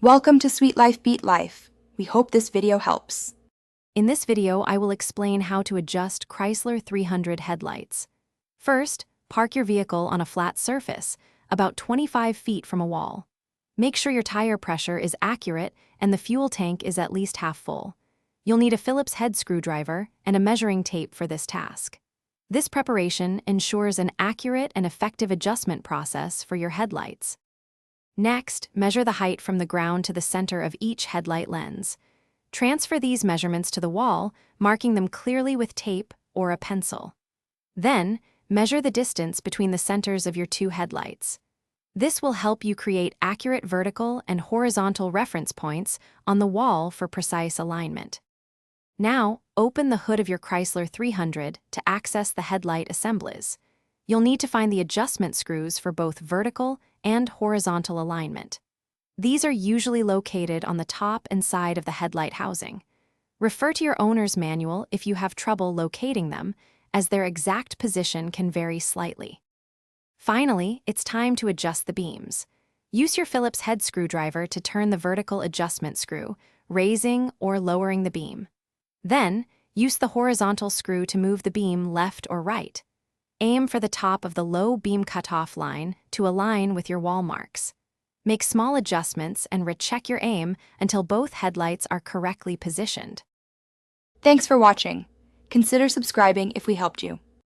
Welcome to Sweet Life Beat Life. We hope this video helps. In this video, I will explain how to adjust Chrysler 300 headlights. First, park your vehicle on a flat surface, about 25 feet from a wall. Make sure your tire pressure is accurate and the fuel tank is at least half full. You'll need a Phillips head screwdriver and a measuring tape for this task. This preparation ensures an accurate and effective adjustment process for your headlights. Next, measure the height from the ground to the center of each headlight lens. Transfer these measurements to the wall, marking them clearly with tape or a pencil. Then, measure the distance between the centers of your two headlights. This will help you create accurate vertical and horizontal reference points on the wall for precise alignment. Now, open the hood of your Chrysler 300 to access the headlight assemblies. You'll need to find the adjustment screws for both vertical and horizontal alignment. These are usually located on the top and side of the headlight housing. Refer to your owner's manual if you have trouble locating them, as their exact position can vary slightly. Finally, it's time to adjust the beams. Use your Phillips head screwdriver to turn the vertical adjustment screw, raising or lowering the beam. Then, use the horizontal screw to move the beam left or right. Aim for the top of the low beam cutoff line to align with your wall marks. Make small adjustments and recheck your aim until both headlights are correctly positioned. Thanks for watching. Consider subscribing if we helped you.